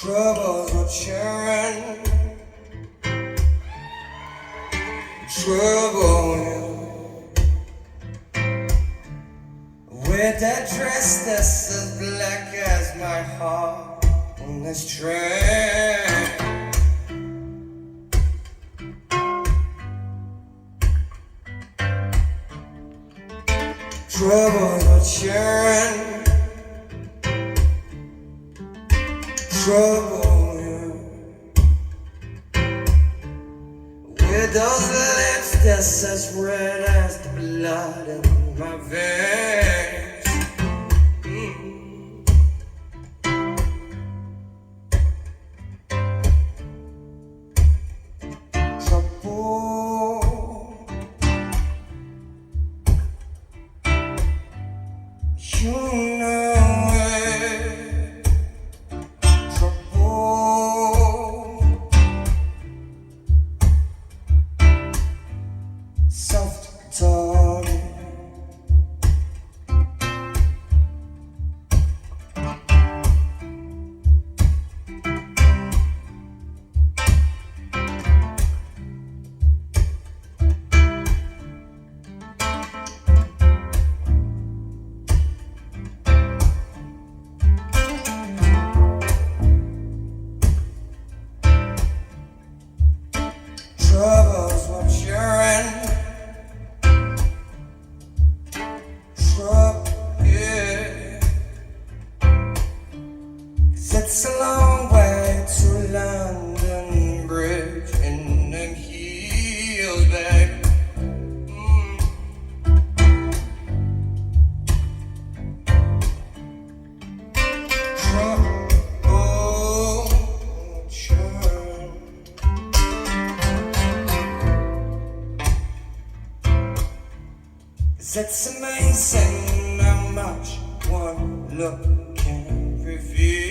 Troubles are churning, trouble with that dress that's as black as my heart on this train. Troubles are churning, trouble with those lips that's as red as the blood in my veins. Trouble, you know it. Trouble, self-talk. Troubles were churning, trouble, yeah. 'Cause it's a long way to London Bridge and them heels, baby. Trouble, churning. It's amazing how much one look can reveal.